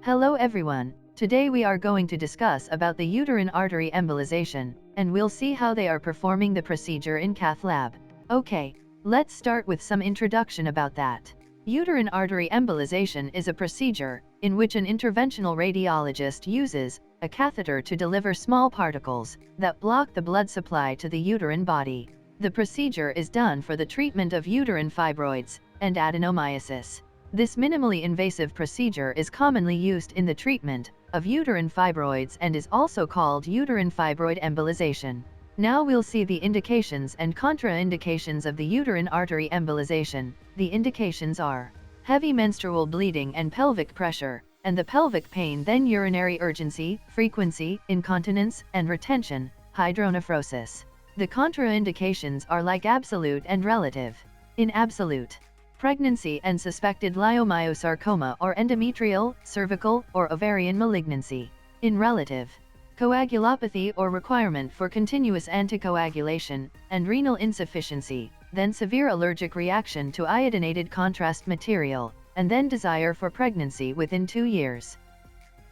Hello everyone, today we are going to discuss about the uterine artery embolization, and we'll see how they are performing the procedure in cathlab. Okay, let's start with some introduction about that. Uterine artery embolization is a procedure in which an interventional radiologist uses a catheter to deliver small particles that block the blood supply to the uterine body. The procedure is done for the treatment of uterine fibroids and adenomyosis. This minimally invasive procedure is commonly used in the treatment of uterine fibroids and is also called uterine fibroid embolization. Now we'll see the indications and contraindications of the uterine artery embolization. The indications are heavy menstrual bleeding and pelvic pressure, and the pelvic pain, then urinary urgency, frequency, incontinence, and retention, hydronephrosis. The contraindications are like absolute and relative. In absolute, pregnancy and suspected leiomyosarcoma or endometrial, cervical, or ovarian malignancy. In relative, coagulopathy or requirement for continuous anticoagulation, and renal insufficiency, then severe allergic reaction to iodinated contrast material, and then desire for pregnancy within 2 years.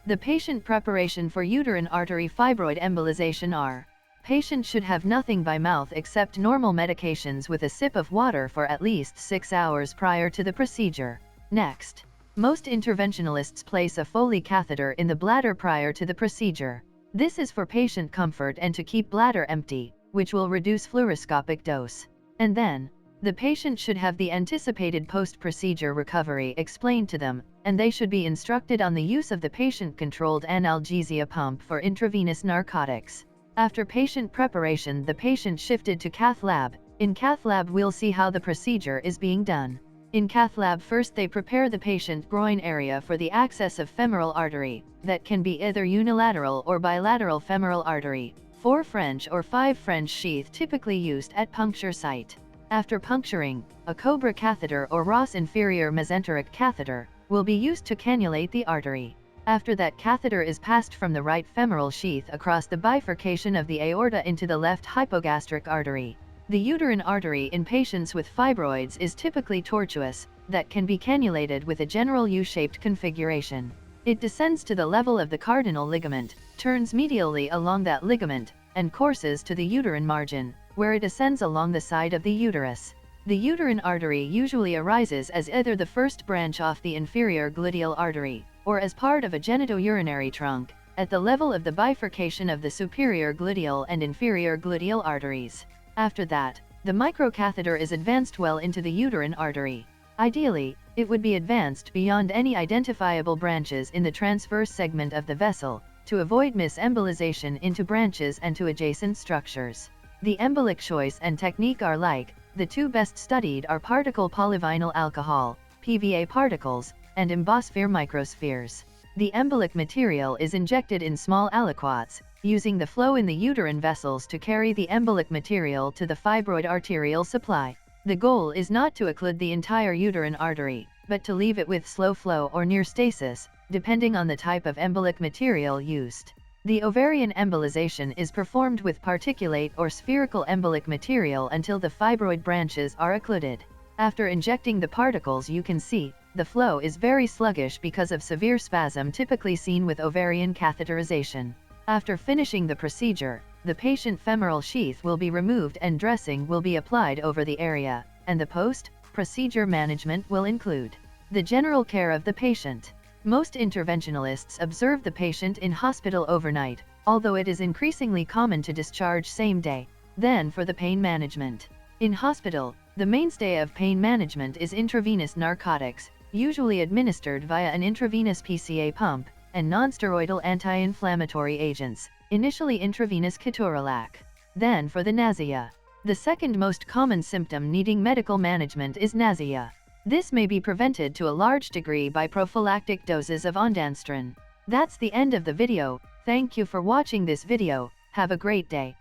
The patient preparation for uterine artery fibroid embolization are: patient should have nothing by mouth except normal medications with a sip of water for at least 6 hours prior to the procedure. Next, most interventionalists place a Foley catheter in the bladder prior to the procedure. This is for patient comfort and to keep bladder empty, which will reduce fluoroscopic dose. And then, the patient should have the anticipated post-procedure recovery explained to them, and they should be instructed on the use of the patient-controlled analgesia pump for intravenous narcotics. After patient preparation, the patient shifted to cathlab. In cathlab, we'll see how the procedure is being done. In cathlab, first they prepare the patient groin area for the access of femoral artery, that can be either unilateral or bilateral femoral artery, 4 French or 5 French sheath typically used at puncture site. After puncturing, a Cobra catheter or Ross inferior mesenteric catheter will be used to cannulate the artery. After that catheter is passed from the right femoral sheath across the bifurcation of the aorta into the left hypogastric artery. The uterine artery in patients with fibroids is typically tortuous, that can be cannulated with a general U-shaped configuration. It descends to the level of the cardinal ligament, turns medially along that ligament, and courses to the uterine margin, where it ascends along the side of the uterus. The uterine artery usually arises as either the first branch off the inferior gluteal artery, or as part of a genitourinary trunk, at the level of the bifurcation of the superior gluteal and inferior gluteal arteries. After that, the microcatheter is advanced well into the uterine artery. Ideally, it would be advanced beyond any identifiable branches in the transverse segment of the vessel, to avoid misembolization into branches and to adjacent structures. The embolic choice and technique are like: the 2 best studied are particle polyvinyl alcohol, PVA particles, and embosphere microspheres. The embolic material is injected in small aliquots, using the flow in the uterine vessels to carry the embolic material to the fibroid arterial supply. The goal is not to occlude the entire uterine artery, but to leave it with slow flow or near stasis, depending on the type of embolic material used. The ovarian embolization is performed with particulate or spherical embolic material until the fibroid branches are occluded. After injecting the particles, you can see the flow is very sluggish because of severe spasm typically seen with ovarian catheterization. After finishing the procedure, the patient femoral sheath will be removed and dressing will be applied over the area, and the post-procedure management will include the general care of the patient. Most interventionalists observe the patient in hospital overnight, although it is increasingly common to discharge same day. Then for the pain management. In hospital, the mainstay of pain management is intravenous narcotics, usually administered via an intravenous PCA pump, and nonsteroidal anti-inflammatory agents, initially intravenous ketorolac. Then for the nausea. The second most common symptom needing medical management is nausea. This may be prevented to a large degree by prophylactic doses of ondansetron. That's the end of the video. Thank you for watching this video. Have a great day.